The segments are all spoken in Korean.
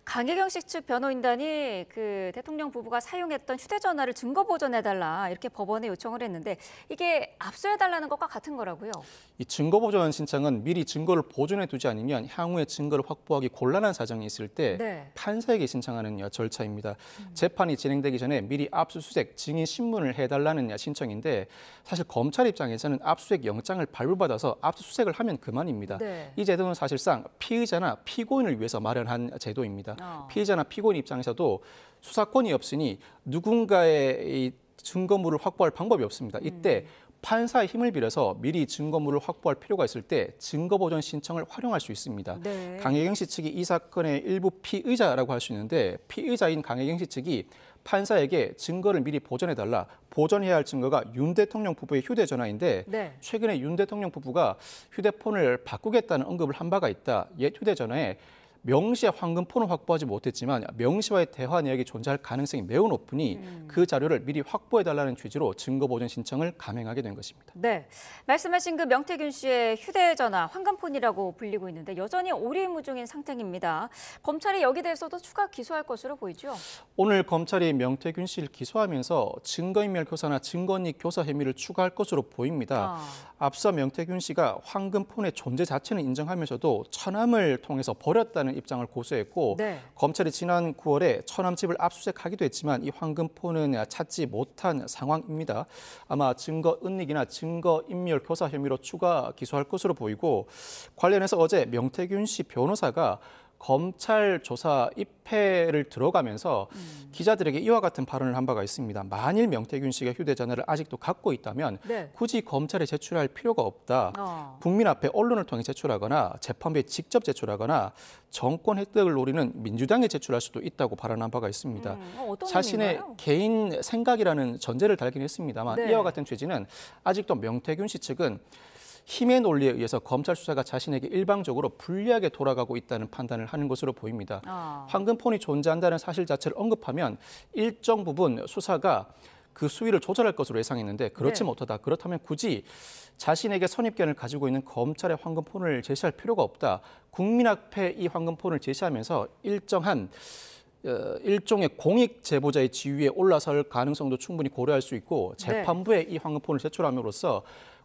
강혜경식 측 변호인단이 그 대통령 부부가 사용했던 휴대전화를 증거 보존해달라 이렇게 법원에 요청을 했는데 이게 압수해달라는 것과 같은 거라고요? 이 증거 보존 신청은 미리 증거를 보존해 두지 않으면 향후에 증거를 확보하기 곤란한 사정이 있을 때 판사에게 신청하는 절차입니다. 재판이 진행되기 전에 미리 압수수색, 증인 신문을 해달라는 신청인데 사실 검찰 입장에서는 압수수색 영장을 발부받아서 압수수색을 하면 그만입니다. 이 제도는 사실상 피의자나 피고인을 위해서 마련한 제도입니다. 피의자나 피고인 입장에서도 수사권이 없으니 누군가의 이 증거물을 확보할 방법이 없습니다. 이때 판사의 힘을 빌려서 미리 증거물을 확보할 필요가 있을 때 증거보존 신청을 활용할 수 있습니다. 강혜경 씨 측이 이 사건의 일부 피의자라고 할 수 있는데 피의자인 강혜경 씨 측이 판사에게 증거를 미리 보존해달라, 보존해야 할 증거가 윤 대통령 부부의 휴대전화인데 최근에 윤 대통령 부부가 휴대폰을 바꾸겠다는 언급을 한 바가 있다. 옛 휴대전화에 명시의 황금폰을 확보하지 못했지만 명시와의 대화 내역이 존재할 가능성이 매우 높으니 그 자료를 미리 확보해달라는 취지로 증거보존 신청을 감행하게 된 것입니다. 네, 말씀하신 그 명태균 씨의 휴대전화 황금폰이라고 불리고 있는데 여전히 오리무중인 상태입니다. 검찰이 여기 대해서도 추가 기소할 것으로 보이죠? 오늘 검찰이 명태균 씨를 기소하면서 증거인멸 교사나 증거인멸 교사 혐의를 추가할 것으로 보입니다. 앞서 명태균 씨가 황금폰의 존재 자체는 인정하면서도 처남을 통해서 버렸다는 입장을 고수했고 검찰이 지난 9월에 처남 집을 압수수색하기도 했지만 이 황금폰은 찾지 못한 상황입니다. 아마 증거 은닉이나 증거 인멸 교사 혐의로 추가 기소할 것으로 보이고 관련해서 어제 명태균 씨 변호사가 검찰 조사 입회를 들어가면서 기자들에게 이와 같은 발언을 한 바가 있습니다. 만일 명태균 씨가 휴대전화를 아직도 갖고 있다면 굳이 검찰에 제출할 필요가 없다. 국민 앞에 언론을 통해 제출하거나 재판부에 직접 제출하거나 정권 획득을 노리는 민주당에 제출할 수도 있다고 발언한 바가 있습니다. 자신의 의미인가요? 개인 생각이라는 전제를 달긴 했습니다만 이와 같은 취지는 아직도 명태균 씨 측은 힘의 논리에 의해서 검찰 수사가 자신에게 일방적으로 불리하게 돌아가고 있다는 판단을 하는 것으로 보입니다. 황금폰이 존재한다는 사실 자체를 언급하면 일정 부분 수사가 그 수위를 조절할 것으로 예상했는데 그렇지 못하다. 그렇다면 굳이 자신에게 선입견을 가지고 있는 검찰의 황금폰을 제시할 필요가 없다. 국민 앞에 이 황금폰을 제시하면서 일종의 공익 제보자의 지위에 올라설 가능성도 충분히 고려할 수 있고 재판부에 이 황금폰을 제출함으로써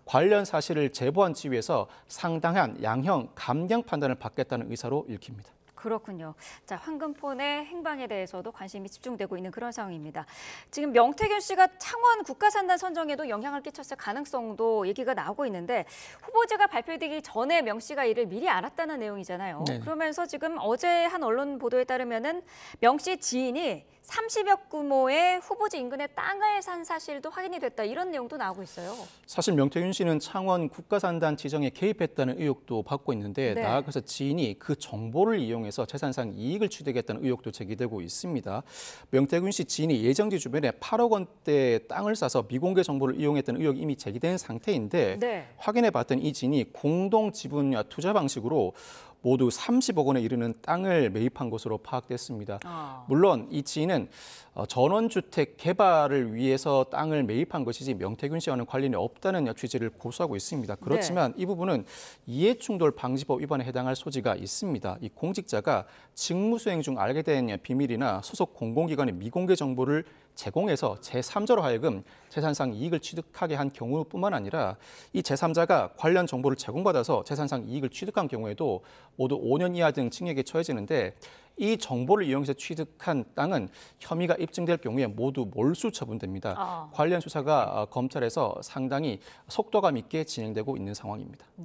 관련 사실을 제보한 지위에서 상당한 양형, 감량 판단을 받겠다는 의사로 읽힙니다. 그렇군요. 자, 황금폰의 행방에 대해서도 관심이 집중되고 있는 그런 상황입니다. 지금 명태균 씨가 창원 국가산단 선정에도 영향을 끼쳤을 가능성도 얘기가 나오고 있는데 후보지가 발표되기 전에 명 씨가 이를 미리 알았다는 내용이잖아요. 그러면서 지금 어제 한 언론 보도에 따르면은 명 씨 지인이 30여 규모의 후보지 인근에 땅을 산 사실도 확인이 됐다. 이런 내용도 나오고 있어요. 사실 명태균 씨는 창원 국가산단 지정에 개입했다는 의혹도 받고 있는데 나아가서 지인이 그 정보를 이용해서 재산상 이익을 취득했다는 의혹도 제기되고 있습니다. 명태균 씨 지인이 예정지 주변에 8억 원대 땅을 사서 미공개 정보를 이용했다는 의혹이 이미 제기된 상태인데 확인해봤던 이 지인이 공동 지분 투자 방식으로 모두 30억 원에 이르는 땅을 매입한 것으로 파악됐습니다. 물론 이 지인은 전원주택 개발을 위해서 땅을 매입한 것이지 명태균 씨와는 관련이 없다는 취지를 고수하고 있습니다. 그렇지만 이 부분은 이해충돌방지법 위반에 해당할 소지가 있습니다. 이 공직자가 직무수행 중 알게 된 비밀이나 소속 공공기관의 미공개 정보를 제공해서 제3자로 하여금 재산상 이익을 취득하게 한 경우뿐만 아니라 이 제3자가 관련 정보를 제공받아서 재산상 이익을 취득한 경우에도 모두 5년 이하 등 징역에 처해지는데 이 정보를 이용해서 취득한 땅은 혐의가 입증될 경우에 모두 몰수 처분됩니다. 관련 수사가 검찰에서 상당히 속도감 있게 진행되고 있는 상황입니다.